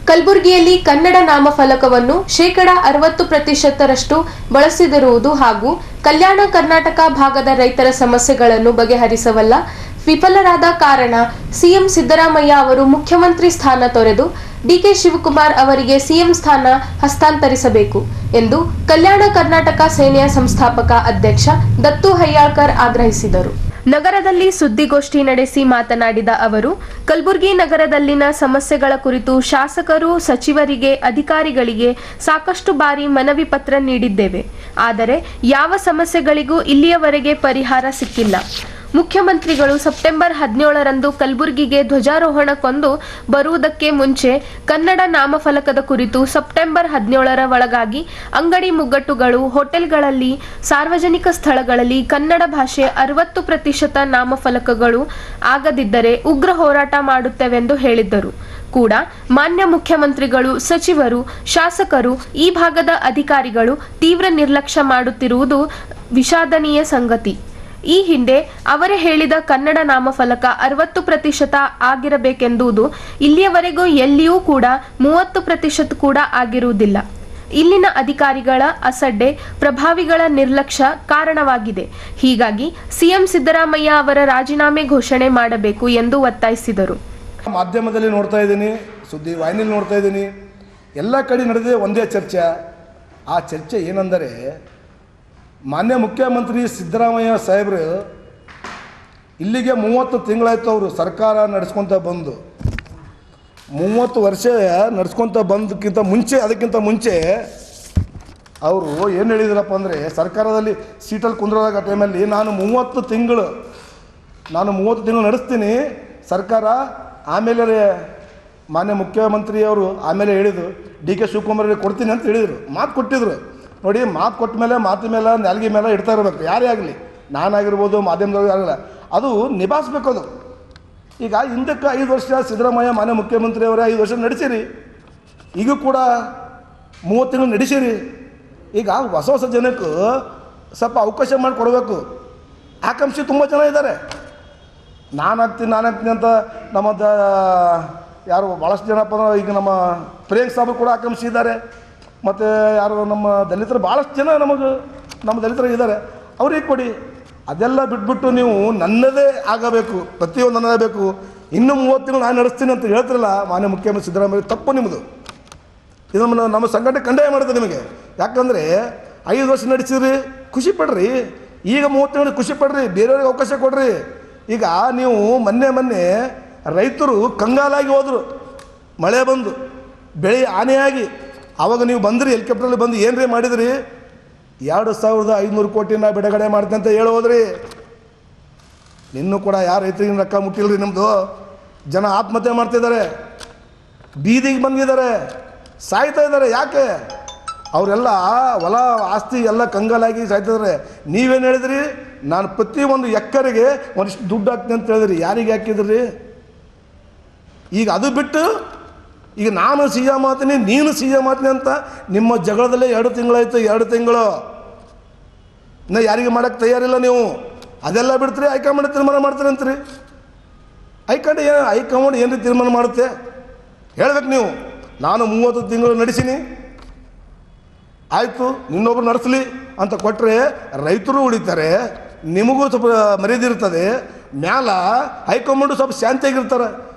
ಕಲಬುರಗಿಯಲ್ಲಿ ಕನ್ನಡ ನಾಮಫಲಕವನ್ನು 60% ಬಳಸಿದಿರುವುದು ಹಾಗೂ ಕಲ್ಯಾಣ ಕರ್ನಾಟಕ ಭಾಗದ ರೈತರ ಸಮಸ್ಯೆಗಳನ್ನು ಬಗೆಹರಿಸವಲ್ಲ ವಿಫಲರಾದ ಕಾರಣ ಸಿಎಂ ಸಿದ್ದರಾಮಯ್ಯ ಅವರು ಮುಖ್ಯಮಂತ್ರಿ ಸ್ಥಾನ ತೊರೆದು ಡಿಕೆ ಶಿವಕುಮಾರ್ ಅವರಿಗೆ ಸಿಎಂ ಸ್ಥಾನ ಹಸ್ತಾಂತರಿಸಬೇಕು ಎಂದು ಕಲ್ಯಾಣ ಕರ್ನಾಟಕ ಸೇನೆಯ ಸಂಸ್ಥಾಪಕ ಅಧ್ಯಕ್ಷ ದತ್ತು ಹಯ್ಯಾಳ್ಕರ್ ಆಗ್ರಹಿಸಿದರು. ನಗರದಲ್ಲಿ ಸುದ್ದಿಗೋಷ್ಠಿ ನಡೆಸಿ ಮಾತನಾಡಿದ ಅವರು, ಕಲಬುರಗಿ ನಗರದಲ್ಲಿನ ಸಮಸ್ಯೆಗಳ ಕುರಿತು ಶಾಸಕರು, ಸಚಿವರಿಗೆ, ಅಧಿಕಾರಿಗಳಿಗೆ ಸಾಕಷ್ಟು ಬಾರಿ ಮನವಿ ಪತ್ರ ನೀಡಿದ್ದೇವೆ. ಆದರೆ ಯಾವ ಸಮಸ್ಯೆಗಳಿಗೂ ಇಲ್ಲಿಯವರೆಗೆ ಪರಿಹಾರ ಸಿಕ್ಕಿಲ್ಲ. ಮುಖ್ಯಮಂತ್ರಿಗಳು ಸೆಪ್ಟೆಂಬರ್ 17ರಂದು ಕಲಬುರಗಿಗೆ ಧ್ವಜಾರೋಹಣಕ್ಕೊಂದು ಬರುವುದಕ್ಕೆ ಮುಂಚೆ ಕನ್ನಡ ನಾಮಫಲಕದ ಕುರಿತು ಸೆಪ್ಟೆಂಬರ್ 17ರ ಒಳಗಾಗಿ ಅಂಗಡಿ ಮುಗ್ಗಟ್ಟುಗಳು, ಹೋಟೆಲ್ಗಳಲ್ಲಿ, ಸಾರ್ವಜನಿಕ ಸ್ಥಳಗಳಲ್ಲಿ ಕನ್ನಡ ಭಾಷೆ 60% ನಾಮಫಲಕಗಳು ಆಗದಿದ್ದರೆ ಉಗ್ರ ಹೋರಾಟ ಮಾಡುತ್ತೇವೆಂದು ಹೇಳಿದ್ದರು. ಕೂಡ ಮಾನ್ಯ ಮುಖ್ಯಮಂತ್ರಿಗಳು, ಸಚಿವರು, ಶಾಸಕರು, ಈ ಭಾಗದ ಅಧಿಕಾರಿಗಳು ತೀವ್ರ ನಿರ್ಲಕ್ಷ್ಯ ಮಾಡುತ್ತಿರುವುದು ವಿಷಾದನೀಯ ಸಂಗತಿ. ಈ ಹಿಂದೆ ಅವರೇ ಹೇಳಿದ ಕನ್ನಡ ನಾಮಫಲಕ 60% ಆಗಿರಬೇಕೆಂದುದು ಇಲ್ಲಿಯವರೆಗೂ ಎಲ್ಲಿಯೂ ಕೂಡ 30% ಕೂಡ ಆಗಿರುವುದಿಲ್ಲ. ಇಲ್ಲಿನ ಅಧಿಕಾರಿಗಳ ಅಸಡ್ಡೆ, ಪ್ರಭಾವಿಗಳ ನಿರ್ಲಕ್ಷ್ಯ ಕಾರಣವಾಗಿದೆ. ಹೀಗಾಗಿ ಸಿಎಂ ಸಿದ್ದರಾಮಯ್ಯ ಅವರ ರಾಜೀನಾಮೆ ಘೋಷಣೆ ಮಾಡಬೇಕು ಎಂದು ಒತ್ತಾಯಿಸಿದರು. ಮಾಧ್ಯಮದಲ್ಲಿ ನೋಡ್ತಾ ಇದ್ದೀನಿ, ಸುದ್ದಿ ವಾಹಿನಿಯಲ್ಲಿ ನೋಡ್ತಾ ಇದ್ದೀನಿ, ಎಲ್ಲ ಕಡೆ ನಡೆದಿದೆ ಒಂದೇ ಚರ್ಚೆ. ಆ ಚರ್ಚೆ ಏನೆಂದರೆ, ಮಾನ್ಯ ಮುಖ್ಯಮಂತ್ರಿ ಸಿದ್ದರಾಮಯ್ಯ ಸಾಹೇಬರು ಇಲ್ಲಿಗೆ 30 ತಿಂಗಳಾಯ್ತು ಅವರು ಸರ್ಕಾರ ನಡೆಸ್ಕೊತ ಬಂದು. 30 ವರ್ಷ ನಡೆಸ್ಕೊತ ಬಂದಕ್ಕಿಂತ ಮುಂಚೆ, ಅದಕ್ಕಿಂತ ಮುಂಚೆ ಅವರು ಏನು ಹೇಳಿದ್ರಪ್ಪ ಅಂದರೆ, ಸರ್ಕಾರದಲ್ಲಿ ಸೀಟಲ್ಲಿ ಕುಂದ್ರಾಗ ಟೈಮಲ್ಲಿ ನಾನು 30 ತಿಂಗಳು ನಡೆಸ್ತೀನಿ ಸರ್ಕಾರ. ಆಮೇಲೆ ಮಾನ್ಯ ಮುಖ್ಯಮಂತ್ರಿಯವರು ಆಮೇಲೆ ಹೇಳಿದರು, ಡಿ ಕೆ ಶಿವಕುಮಾರ್ ಕೊಡ್ತೀನಿ ಅಂತ ಹೇಳಿದರು, ಮಾತು ಕೊಟ್ಟಿದ್ರು. ನೋಡಿ, ಮಾತು ಕೊಟ್ಟ ಮೇಲೆ ಮಾತು ಮೇಲೆ ನಾಲ್ಗೆ ಮೇಲೆ ಇಡ್ತಾ ಇರಬೇಕು. ಯಾರೇ ಆಗಲಿ, ನಾನಾಗಿರ್ಬೋದು, ಮಾಧ್ಯಮದವ್ರಿಗೆ ಆಗಲ್ಲ, ಅದು ನಿಭಾಯಿಸ್ಬೇಕು. ಅದು ಈಗ ಹಿಂದಕ್ಕೆ 5 ವರ್ಷ ಸಿದ್ದರಾಮಯ್ಯ ಮಾನ್ಯ ಮುಖ್ಯಮಂತ್ರಿಯವರೇ 5 ವರ್ಷ ನಡೆಸಿರಿ, ಈಗ ಕೂಡ 30 ತಿಂಗಳು ನಡೆಸಿರಿ. ಈಗ ಹೊಸ ಜನಕ್ಕೆ ಸ್ವಲ್ಪ ಅವಕಾಶ ಮಾಡಿಕೊಡ್ಬೇಕು. ಆಕಾಂಕ್ಷಿ ತುಂಬ ಜನ ಇದ್ದಾರೆ. ನಾನು ಆಗ್ತೀನಿ ಅಂತ ನಮ್ಮ ಯಾರು ಭಾಳಷ್ಟು ಜನಪ್ಪ ಅಂದ್ರೆ, ಈಗ ನಮ್ಮ ಪ್ರಿಯಾಂಕ್ ಸಾಬು ಕೂಡ ಆಕಾಂಕ್ಷಿ ಇದ್ದಾರೆ. ಮತ್ತು ಯಾರು ನಮ್ಮ ದಲಿತರು ಭಾಳಷ್ಟು ಜನ ನಮ್ಮ ದಲಿತರು ಇದ್ದಾರೆ, ಅವ್ರಿಗೆ ಕೊಡಿ. ಅದೆಲ್ಲ ಬಿಟ್ಬಿಟ್ಟು ನೀವು ನನ್ನದೇ ಆಗಬೇಕು, ಪ್ರತಿಯೊಂದು ನನ್ನದೇ ಬೇಕು, ಇನ್ನೂ 30 ತಿಂಗಳು ನಾನು ನಡೆಸ್ತೀನಿ ಅಂತ ಹೇಳ್ತಿರಲ್ಲ ಮಾನ್ಯ ಮುಖ್ಯಮಂತ್ರಿ ಸಿದ್ದರಾಮಯ್ಯ, ತಪ್ಪು ನಿಮ್ಮದು. ಇದು ನಮ್ಮ ಸಂಘಟನೆ ಖಂಡನೆ ಮಾಡುತ್ತೆ ನಿಮಗೆ. ಯಾಕಂದರೆ 5 ವರ್ಷ ನಡೆಸಿದ್ರಿ, ಖುಷಿ ಪಡ್ರಿ. ಈಗ 30 ತಿಂಗಳು ಖುಷಿ ಪಡ್ರಿ, ಬೇರೆಯವ್ರಿಗೆ ಅವಕಾಶ ಕೊಡ್ರಿ. ಈಗ ನೀವು ಮೊನ್ನೆ ರೈತರು ಕಂಗಾಲಾಗಿ ಹೋದರು, ಮಳೆ ಬಂದು ಬೆಳೆ ಹಾನಿಯಾಗಿ. ಆವಾಗ ನೀವು ಬಂದ್ರಿ, ಹೆಲಿಕಾಪ್ಟ್ರಲ್ಲಿ ಬಂದು ಏನ್ರಿ ಮಾಡಿದ್ರಿ? 2500 ಕೋಟಿನ ಬಿಡುಗಡೆ ಮಾಡ್ತೀನಿ ಅಂತ ಹೇಳಿ ಹೋದ್ರಿ. ಇನ್ನೂ ಕೂಡ ಯಾರು ರೈತರಿಗೆ ರೊಕ್ಕ ಮುಟ್ಟಿಲ್ರಿ. ನಿಮ್ಮದು ಜನ ಆತ್ಮಹತ್ಯೆ ಮಾಡ್ತಿದ್ದಾರೆ, ಬೀದಿಗೆ ಬಂದಿದ್ದಾರೆ, ಸಾಯ್ತಾ ಇದ್ದಾರೆ. ಯಾಕೆ? ಅವರೆಲ್ಲ ಹೊಲ ಆಸ್ತಿ ಎಲ್ಲ ಕಂಗಾಲಾಗಿ ಸಾಯ್ತಿದ್ದಾರೆ. ನೀವೇನು ಹೇಳಿದ್ರಿ? ನಾನು ಪ್ರತಿಯೊಂದು ಎಕರೆಗೆ ಒಂದಿಷ್ಟು ದುಡ್ಡು ಹಾಕ್ತೀನಿ ಅಂತ ಹೇಳಿದ್ರಿ. ಯಾರಿಗೆ ಹಾಕಿದ್ರಿ? ಈಗ ಅದು ಬಿಟ್ಟು ಈಗ ನಾನು ಸಿಎಂ ಮಾಡ್ತೀನಿ, ನೀನು ಸಿಎಂ ಮಾಡ್ತೀನಿ ಅಂತ ನಿಮ್ಮ ಜಗಳದಲ್ಲೇ 2 ತಿಂಗಳಾಯ್ತು. 2 ತಿಂಗಳು ಇನ್ನು ಯಾರಿಗೆ ಮಾಡೋಕ್ಕೆ ತಯಾರಿಲ್ಲ ನೀವು. ಅದೆಲ್ಲ ಬಿಡ್ತೀರಿ, ಹೈಕಮಾಂಡ್ ತೀರ್ಮಾನ ಮಾಡ್ತೀರಿ ಅಂತೀರಿ. ಹೈಕಮಾಂಡ್ ಏನು ತೀರ್ಮಾನ ಮಾಡುತ್ತೆ ಹೇಳ್ಬೇಕು ನೀವು. ನಾನು 30 ತಿಂಗಳು ನಡೆಸೀನಿ, ಆಯಿತು, ಇನ್ನೊಬ್ರು ನಡೆಸಲಿ ಅಂತ ಕೊಟ್ಟರೆ ರೈತರು ಉಳಿತಾರೆ, ನಿಮಗೂ ಸ್ವಲ್ಪ ಮರ್ಯಾದಿರ್ತದೆ. ಮ್ಯಾಲ ಹೈಕಮಾಂಡು ಸ್ವಲ್ಪ ಶಾಂತಿಯಾಗಿರ್ತಾರೆ.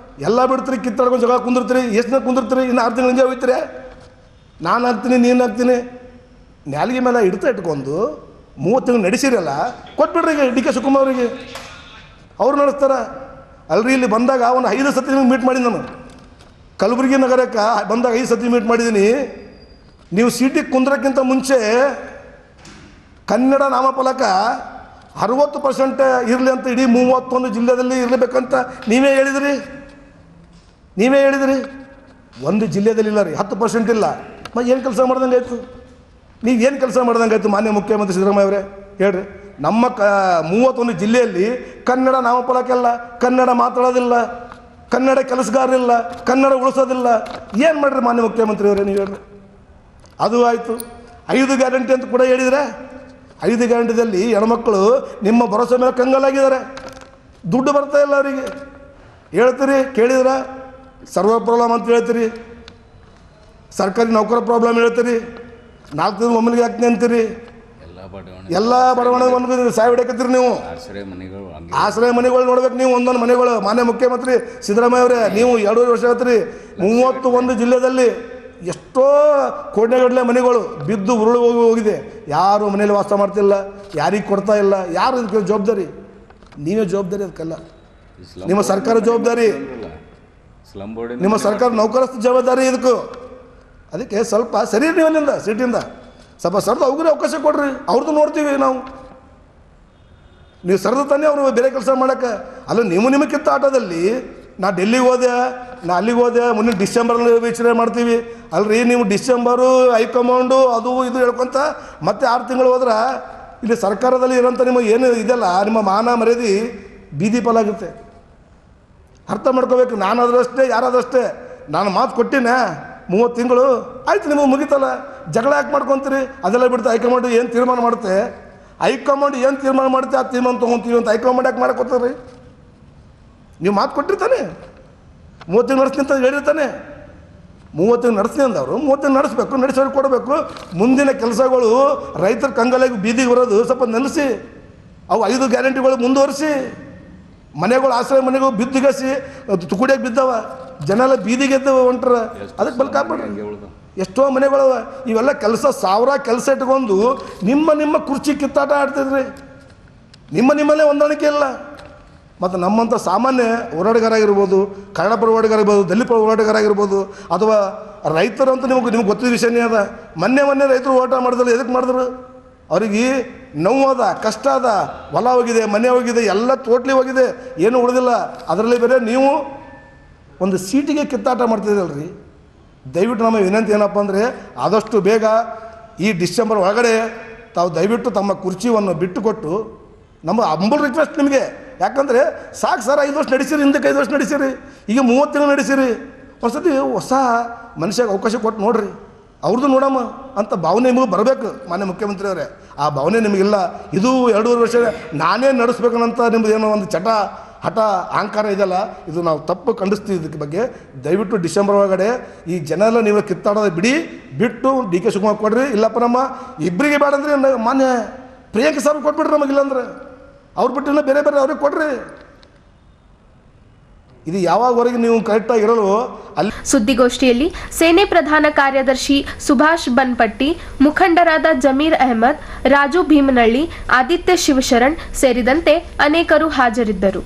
ಎಲ್ಲ ಬಿಡ್ತೀರಿ, ಕಿತ್ತಾಡ್ಕೊಂಡು ಜಗಳ ಕುಂದಿರ್ತೀರಿ. ಎಷ್ಟು ಕುಂದಿರ್ತೀರಿ? ಇನ್ನು 6 ತಿಂಗಳು ಹಿಂಗೆ ಹೋಗ್ತೀರಿ. ನಾನು ಹಾಕ್ತೀನಿ, ನೀನು ಹಾಕ್ತೀನಿ, ನ್ಯಾಲಿಗೆ ಮೇಲೆ ಇಟ್ಕೊಂಡು 30 ತಿಂಗಳು ನಡೆಸಿರಲ್ಲ, ಕೊಟ್ಬಿಡ್ರಿ ಈಗ ಡಿ ಕೆ ಶಿವಕುಮಾರ್ ಅವರಿಗೆ, ಅವ್ರು ನಡೆಸ್ತಾರೆ. ಅಲ್ರಿ, ಇಲ್ಲಿ ಬಂದಾಗ ಒಂದು 5 ಸತಿ ನಿಮ್ಗೆ ಮೀಟ್ ಮಾಡಿದ್ದೀನಿ ನಾನು. ಕಲಬುರಗಿ ನಗರಕ್ಕೆ ಬಂದಾಗ 5 ಸತಿ ಮೀಟ್ ಮಾಡಿದ್ದೀನಿ. ನೀವು ಸೀಟಿಗೆ ಕುಂದ್ರಕ್ಕಿಂತ ಮುಂಚೆ ಕನ್ನಡ ನಾಮಫಲಕ 60% ಇರಲಿ ಅಂತ ಇಡೀ 31 ಜಿಲ್ಲೆಯಲ್ಲಿ ಇರಬೇಕಂತ ನೀವೇ ಹೇಳಿದ್ರಿ. ಒಂದು ಜಿಲ್ಲೆಯಲ್ಲಿ ಇಲ್ಲ ರೀ, 10% ಇಲ್ಲ. ಮತ್ತು ಏನು ಕೆಲಸ ಮಾಡ್ದಂಗೆ ಆಯಿತು? ನೀವೇನು ಕೆಲಸ ಮಾಡ್ದಂಗೆ ಆಯಿತು ಮಾನ್ಯ ಮುಖ್ಯಮಂತ್ರಿ ಸಿದ್ದರಾಮಯ್ಯ ಅವರೇ? ಹೇಳ್ರಿ. ನಮ್ಮ 31 ಜಿಲ್ಲೆಯಲ್ಲಿ ಕನ್ನಡ ನಾಮಫಲಕ ಇಲ್ಲ, ಕನ್ನಡ ಮಾತಾಡೋದಿಲ್ಲ, ಕನ್ನಡ ಕೆಲಸಗಾರರಿಲ್ಲ, ಕನ್ನಡ ಉಳಿಸೋದಿಲ್ಲ. ಏನು ಮಾಡ್ರಿ ಮಾನ್ಯ ಮುಖ್ಯಮಂತ್ರಿ ಅವರೇ, ನೀವು ಹೇಳ್ರಿ. ಅದು ಆಯಿತು. 5 ಗ್ಯಾರಂಟಿ ಅಂತ ಕೂಡ ಹೇಳಿದರೆ, 5 ಗ್ಯಾರಂಟಿದಲ್ಲಿ ಹೆಣ್ಮಕ್ಳು ನಿಮ್ಮ ಭರೋಸೆ ಮೇಲೆ ಕಂಗಾಲಾಗಿದ್ದಾರೆ. ದುಡ್ಡು ಬರ್ತಾ ಇಲ್ಲ ಅವರಿಗೆ. ಹೇಳ್ತೀರಿ, ಕೇಳಿದ್ರೆ ಸರ್ವ ಪ್ರಾಬ್ಲಮ್ ಅಂತ ಹೇಳ್ತೀರಿ. ಸರ್ಕಾರಿ ನೌಕರ ಪ್ರಾಬ್ಲಮ್ ಹೇಳ್ತೀರಿ, 4 ದಿನ ಒಮ್ಮೆಲಿಗೆ ಹಾಕ್ತೀನಿ ಅಂತೀರಿ, ಎಲ್ಲ ಬಡವಣಿಗೆ ಒಂದು ಸಾಯಿ ಹೊಡ್ಯಾಕತ್ತೀರಿ ನೀವು. ಆಶ್ರಯ ಮನೆಗಳು ನೋಡ್ಬೇಕು ನೀವು, ಒಂದೊಂದು ಮನೆಗಳು. ಮಾನ್ಯ ಮುಖ್ಯಮಂತ್ರಿ ಸಿದ್ದರಾಮಯ್ಯ ಅವರೇ, ನೀವು 2.5 ವರ್ಷ ಆಯ್ತು ರೀ, 31 ಜಿಲ್ಲೆಯಲ್ಲಿ ಎಷ್ಟೋ ಕೋಟೆಗಟ್ಟಲೆ ಮನೆಗಳು ಬಿದ್ದು ಉರುಳು ಹೋಗಿದೆ. ಯಾರು ಮನೇಲಿ ವಾಸ ಮಾಡ್ತಿಲ್ಲ, ಯಾರಿಗೆ ಕೊಡ್ತಾ ಇಲ್ಲ. ಯಾರು ಇದಕ್ಕೆ ಜವಾಬ್ದಾರಿ? ನೀವೇ ಜವಾಬ್ದಾರಿ. ಅದಕ್ಕೆಲ್ಲ ನಿಮ್ಮ ಸರ್ಕಾರ ಜವಾಬ್ದಾರಿ, ನಿಮ್ಮ ಸರ್ಕಾರ ನೌಕರಸ್ಥ ಜವಾಬ್ದಾರಿ ಇದಕ್ಕೂ. ಅದಕ್ಕೆ ಸ್ವಲ್ಪ ಸರಿ ನೀವು ಅಲ್ಲಿಂದ ಸಿಟಿಯಿಂದ ಸ್ವಲ್ಪ ಸರಿದು ಅವ್ರಿಗೆ ಅವಕಾಶ ಕೊಡ್ರಿ, ಅವ್ರದ್ದು ನೋಡ್ತೀವಿ ನಾವು. ನೀವು ಸರಿದು ತಾನೇ ಅವರು ಬೇರೆ ಕೆಲಸ ಮಾಡೋಕ್ಕೆ. ಅಲ್ಲ, ನಿಮ್ಮ ಕಿತ್ತಾಟದಲ್ಲಿ ನಾ ಡೆಲ್ಲಿಗೆ ಹೋದೆ, ನಾ ಅಲ್ಲಿಗೆ ಹೋದೆ, ಮುಂದಿನ ಡಿಸೆಂಬರಲ್ಲಿ ವಿಚಾರಣೆ ಮಾಡ್ತೀವಿ ಅಲ್ರಿ. ನೀವು ಡಿಸೆಂಬರು ಹೈಕಮಾಂಡು ಅದು ಇದು ಹೇಳ್ಕೊತ ಮತ್ತೆ 6 ತಿಂಗಳು ಹೋದ್ರೆ ಇಲ್ಲಿ ಸರ್ಕಾರದಲ್ಲಿ ಇರೋಂಥ ನಿಮ್ಮ ಏನು ಇದೆಲ್ಲ ನಿಮ್ಮ ಮಾನ ಮರ್ಯಾದೆ ಬೀದಿ ಪಾಲಾಗುತ್ತೆ. ಅರ್ಥ ಮಾಡ್ಕೋಬೇಕು. ನಾನಾದರೂ ಅಷ್ಟೇ, ಯಾರಾದರೂ ಅಷ್ಟೇ. ನಾನು ಮಾತು ಕೊಟ್ಟಿನ 30 ತಿಂಗಳು ಆಯ್ತು, ನಿಮಗೆ ಮುಗಿತಲ್ಲ. ಜಗಳ ಯಾಕೆ ಮಾಡ್ಕೊತೀರಿ? ಅದೆಲ್ಲ ಬಿಡ್ತಾ ಹೈಕಮಾಂಡ್ ಏನು ತೀರ್ಮಾನ ಮಾಡುತ್ತೆ, ಹೈಕಮಾಂಡ್ ಏನು ತೀರ್ಮಾನ ಮಾಡುತ್ತೆ ಆ ತೀರ್ಮಾನ ತೊಗೊತೀವಿ ಅಂತ ಹೈಕಮಾಂಡ್ ಯಾಕೆ ಮಾಡಕ್ಕೋತೀರಿ? ನೀವು ಮಾತು ಕೊಟ್ಟಿರ್ತಾನೆ 30 ತಿಂಗಳು ನಡೆಸ್ತೀನಿ ಅಂತ ಹೇಳಿರ್ತಾನೆ. 30 ತಿಂಗಳು ನಡೆಸ್ತೀನಿ ಅಂದವರು 30 ತಿಂಗಳು ನಡೆಸಬೇಕು, ನಡೆಸೋರು ಕೊಡಬೇಕು. ಮುಂದಿನ ಕೆಲಸಗಳು ರೈತರ ಕಂಗಾಲಾಗಿ ಬೀದಿಗೆ ಬರೋದು ಸ್ವಲ್ಪ ನೆನೆಸಿ, ಅವು 5 ಗ್ಯಾರಂಟಿಗಳು ಮುಂದುವರಿಸಿ. ಮನೆಗಳು ಆಶ್ರಯ ಮನೆಗಳು ಬಿದ್ದುಗಸಿ ತುಕುಡಿಯಾಗಿ ಬಿದ್ದವ, ಜನ ಎಲ್ಲ ಬೀದಿಗೆ ಎದ್ದು ಹೊಂಟ್ರ. ಅದಕ್ಕೆ ಬಲ್ ಕಾಪಾಡ್ರಿ. ಎಷ್ಟೋ ಮನೆಗಳು ಇವೆಲ್ಲ ಕೆಲಸ, 1000 ಕೆಲಸ ಇಟ್ಕೊಂಡು ನಿಮ್ಮ ಕುರ್ಚಿ ಕಿತ್ತಾಟ ಆಡ್ತಿದ್ರಿ. ನಿಮ್ಮಲ್ಲೇ ಹೊಂದಾಣಿಕೆ ಇಲ್ಲ. ಮತ್ತು ನಮ್ಮಂಥ ಸಾಮಾನ್ಯ ಹೋರಾಟಗಾರ ಆಗಿರ್ಬೋದು, ಕನ್ನಡ ಪರ ಹೋರಾಟಗಾರ ಇರ್ಬೋದು, ದಲಿತ ಪರ ಹೋರಾಟಗಾರ ಆಗಿರ್ಬೋದು, ಅಥವಾ ರೈತರು ಅಂತ ನಿಮ್ಗೆ ಗೊತ್ತಿದ್ದ ವಿಷಯನೇ ಅದ. ಮೊನ್ನೆ ರೈತರು ಹೋರಾಟ ಮಾಡಿದ್ರು. ಎದಕ್ಕೆ ಮಾಡಿದ್ರು? ಅವ್ರಿಗೆ ನೋವಾದ, ಕಷ್ಟ ಅದ, ಹೊಲ ಹೋಗಿದೆ, ಮನೆ ಹೋಗಿದೆ, ಎಲ್ಲ ಟೋಟ್ಲಿ ಹೋಗಿದೆ, ಏನೂ ಉಳಿದಿಲ್ಲ. ಅದರಲ್ಲಿ ಬೇರೆ ನೀವು ಒಂದು ಸೀಟಿಗೆ ಕಿತ್ತಾಟ ಮಾಡ್ತಿದ್ದೀರಲ್ರಿ. ದಯವಿಟ್ಟು ನಮ್ಮ ವಿನಂತಿ ಏನಪ್ಪ ಅಂದರೆ, ಆದಷ್ಟು ಬೇಗ ಈ ಡಿಸೆಂಬರ್ ಒಳಗಡೆ ತಾವು ದಯವಿಟ್ಟು ತಮ್ಮ ಕುರ್ಚಿಯನ್ನು ಬಿಟ್ಟು ಕೊಟ್ಟು, ನಮ್ಮ ಅಂಬಲ್ ರಿಕ್ವೆಸ್ಟ್ ನಿಮಗೆ. ಯಾಕಂದರೆ ಸಾಕು ಸರ್, 5 ವರ್ಷ ನಡೆಸಿರಿ, ಹಿಂದಕ್ಕೆ 5 ವರ್ಷ ನಡೆಸಿರಿ, ಈಗ 30 ತಿಂಗಳು ನಡೆಸಿರಿ. ಒಂದ್ಸತಿ ಹೊಸ ಮನುಷ್ಯಗೆ ಅವಕಾಶ ಕೊಟ್ಟು ನೋಡ್ರಿ, ಅವ್ರದ್ದು ನೋಡಮ್ಮ ಅಂತ ಭಾವನೆ ನಿಮಗೆ ಬರಬೇಕು. ಮಾನ್ಯ ಮುಖ್ಯಮಂತ್ರಿ ಅವರೇ, ಆ ಭಾವನೆ ನಿಮಗಿಲ್ಲ. ಇದು 2.5 ವರ್ಷ ನಾನೇ ನಡೆಸ್ಬೇಕನ್ನಂತ ನಿಮ್ಮದು ಏನೋ ಒಂದು ಹಠ ಅಹಂಕಾರ ಇದೆಯಲ್ಲ, ಇದು ನಾವು ತಪ್ಪು ಖಂಡಿಸ್ತೀವಿ. ಇದಕ್ಕೆ ಬಗ್ಗೆ ದಯವಿಟ್ಟು ಡಿಸೆಂಬರ್ ಒಳಗಡೆ ಈ ಜನ ಎಲ್ಲ ನೀವು ಕಿತ್ತಾಡೋದು ಬಿಟ್ಟು DK ಶಿವಕುಮಾರ್ ಕೊಡ್ರಿ. ಇಲ್ಲಪ್ಪ ನಮ್ಮ ಇಬ್ಬರಿಗೆ ಬೇಡ ಅಂದರೆ ಮಾನ್ಯ ಪ್ರಿಯಾಂಕ ಸಾಬ್ ಕೊಟ್ಬಿಡ್ರಿ ನಮಗಿಲ್ಲಾಂದ್ರೆ. ಅವ್ರು ಬಿಟ್ಟು ಬೇರೆ ಅವ್ರಿಗೆ ಕೊಡ್ರಿ. ಇದು ಯಾವಾಗವರೆಗೆ ನೀವು ಕರೆಕ್ಟಾಗಿ ಇರಲು ಅಲ್ಲಿ. ಸುದ್ದಿಗೋಷ್ಠಿಯಲ್ಲಿ ಸೇನೆ ಪ್ರಧಾನ ಕಾರ್ಯದರ್ಶಿ ಸುಭಾಷ್ ಬನ್ಪಟ್ಟಿ, ಮುಖಂಡರಾದ ಜಮೀರ್ ಅಹಮದ್, ರಾಜು ಭೀಮನಹಳ್ಳಿ, ಆದಿತ್ಯ ಶಿವಶರಣ್ ಸೇರಿದಂತೆ ಅನೇಕರು ಹಾಜರಿದ್ದರು.